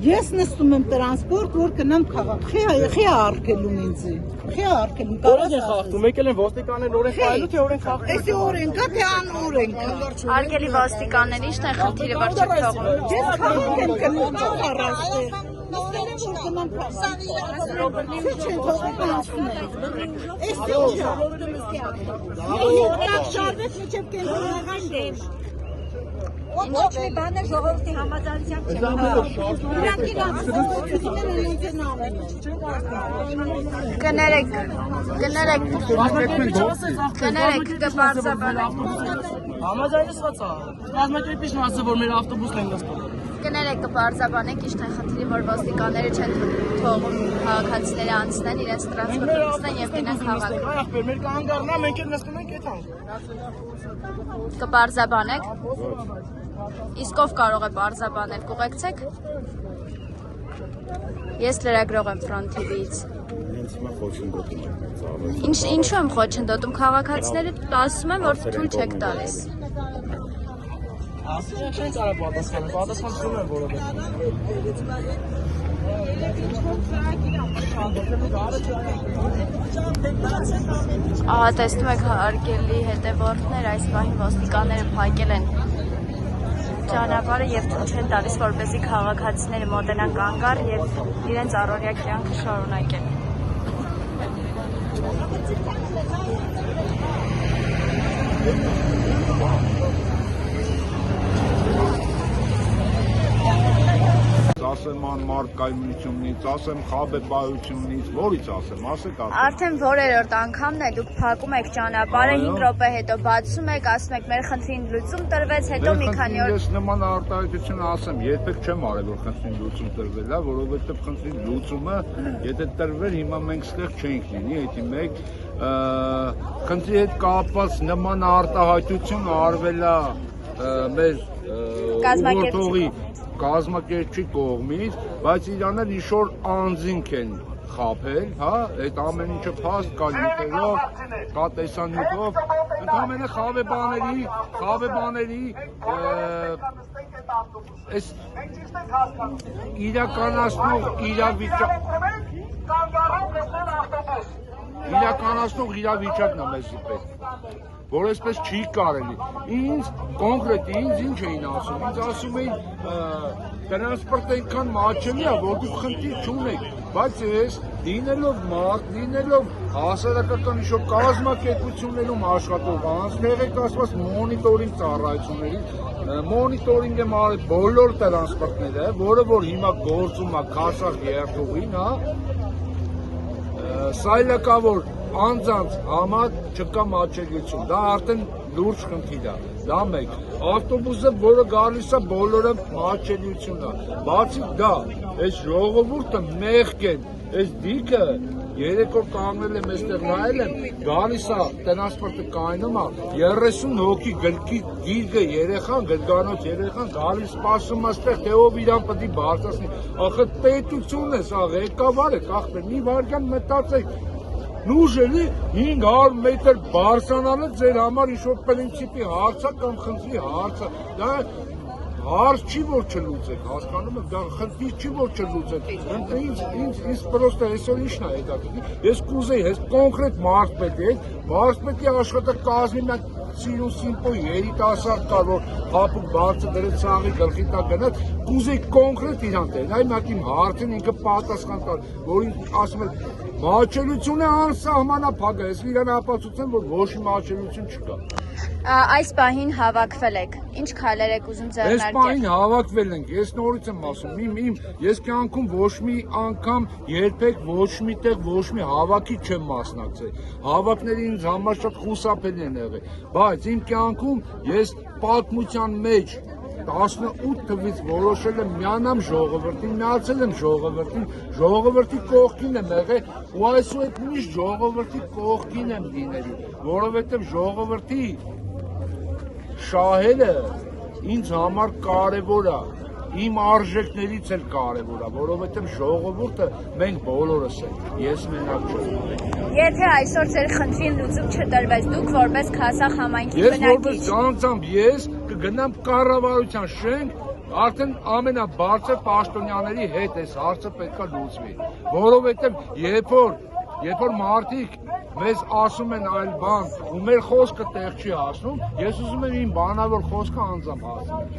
Ես նստում եմ տրանսպորտ, որ գնամ քաղաք։ Խի արկելում ինձ։ Խի արկելում։ Որոշ է խախտում, եկել են ոստիկաններ օրենք այլու թե օրենք խախտում։ Էսի օրենքա թե անօրենք։ Արկելի ոստիկանների ի՞նչ է խնդիրը, որ չեք թողում։ Ես քաղաք եմ գնում առաստեղ։ Նստել եմ որ գնամ քաղաք։ Չեն թողում անցնել։ Էսի ինչա։ Եկ շարվեց միջև կենտրոնական դեմ։ Ոչ մի բան է ժողովրդի համաձայնությամբ չեմ կարող։ Իրանք կներեք, կպարզաբանեք։ Համաձայնեցված է։ Կազմակերպիչն ասել որ մեր ավտոբուսն են նստում։ Կներեք, կպարզաբանեք ինչ է խնդիրը, որ ոստիկանները չեն թողում քաղաքացիները անցնեն իրենց տրանսպորտը նստեն եւ գնան քաղաք։ Ախպեր, մեր կանգառնա, մենք էլ նստում ենք այդտեղ։ Կպարզաբանեք։ Իսկ ով կարող է պարզաբանել, կուղեկցեք։ Ես լրագրող եմ Front TV-ից։ Ինչու եմ խոչընդոտում, քաղաքացիները ասում են, որ թույլ չեք տալիս։ Ասում չեն կարող պատասխանել, պատասխանվում են որովհետև։ Ահա տեսնում եք հարգելի հետևորդներ, այս պահին ոստիկանները փակել են ճանապարհը եւ թույլ չեն տալիս, որպեսզի քաղաքացիները մոտենան կանգառ եւ իրենց առօրյա կյանքը շարունակեն։ Ասեմ անմարդկայնությունից, ասեմ խաբեբայությունից, որից ասեմ, ասեք ասեմ։ Արդեն որերորդ անգամն է դուք փակում եք ճանապարհը, 5 րոպե հետո բացում եք, ասում եք մեր խնդրին լուծում տրվեց, հետո մի քանի օր։ Ես նման արտահայտություն ասեմ, երբեք չեմ արել որ խնդրին լուծում տրվել է, որովհետև խնդրին լուծումը, եթե տրվեր, հիմա մենք ստեղ չենք լինի, էդի մեկ խնդրի հետ կապված նման արտահայտություն արվել է մեր ուղղորդողի կազմակերպչի կողմից, բայց իրանել ինչ-որ անձինք են խաբել, հա, այդ ամեն ինչը փաստ կա նյութերով, կա տեսանյութով, ընդհանրապես խաբեբաների այս իրականացնող իրավիճակն է մեզի պետք, որ այսպես չի կարելի։ Ինձ կոնկրետ ինձ ինչ էին ասում, ինձ ասում էին տրանսպորտը այնքան մատչելի է, որ դուք խնդիր չունեք, բայց ես լինելով մարդ, լինելով հասարակական ինչ-որ կազմակերպություններում աշխատող անձ, եղեք ասված մոնիտորինգ ծառայությունների, մոնիտորինգ եմ արել բոլոր տրանսպորտները, որը որ հիմա գործում է Քաշախ երթուղին, հա, սայլակավոր անձանց համար չկա մատչելիություն, դա արդեն լուրջ խնդիր է, դա մեկ, ավտոբուսը, որը գալիս է, բոլորը մատչելիություն է, բացի դա, այս ժողովուրդը մեղք են, այս դիքը, երեկո կանգնել եմ այստեղ նայել եմ, գալիս է տրանսպորտը կայնում է, 30 հոգի գիրկը երեխան, գրգանոց երեխան, գալիս սպասում է այստեղ, թե ով իրան պետք է բարձրացնի, ախր պետությունն է, սա ղեկավար է, ախպեր, մի վայրկյան մտածեք, Նուժելի 500 մետր բարձրանալը ձեր համար ինչ-որ պրինցիպի հարց է կամ խնդրի հարց է, դա հարց չի որ չլուծեք, հասկանում եք, դա խնդիր չի որ չլուծեք, ինձ պրոստը այսօր ինչն է հետաքրքիր, ես կուզեի, ես կոնկրետ մարզպետի աշխատակազմի մենք սիրուն սիմպո երիտասարդ կար, որ հապուկ բարձը դրեց սաղի գլխի տակ գնաց, կուզեի կոնկրետ իրան տեն, այ մակ իմ հարցին ինքը պատասխան տար, որ ասում է մատչելություն է անսահմանափակ, ես իրան ապացուցեմ, որ ոչ մի մատչելություն չկա։ Այս պահին հավաքվել եք, ինչ քայլեր եք ուզում ձեռնարկել։ Այս պահին հավաքվել ենք, ես նորից եմ ասում, ես կյանքում ոչ մի անգամ երբեք ոչ մի տեղ ոչ մի հավաքի չեմ մասնակցել, հավաքները ինձ համար շատ խուսափելի են եղել, բայց իմ կյանքում ես պատմության մեջ 18 թվից որոշել եմ միանամ ժողովրդին, միացել եմ ժողովրդի կողքին եմ եղել ու այսօր այդ միշտ ժողովրդի կողքին եմ լինելու, որովհետև ժողովրդի շահերը ինձ համար կարևոր է, իմ արժեքներից էլ կարևոր է, որովհետև ժողովուրդը մենք բոլորս ենք, ես մենակ չեմ։ Եթե այսօր ձեր խնդրին լուծում չտրվեց, դուք որպես Քազախ համայնքի Ես որպես բնակիչ անձամբ ես կգնամ կառավարության շենք, արդեն ամենաբարձր պաշտոնյաների հետ այս հարցը պետք է լուծվի, որովհետև երբ որ մարդիկ մեզ ասում են այլ բան ու մեր խոսքը տեղ չի հասնում, ես ուզում եմ իմ բանավոր խոսքը անձամբ հասնել։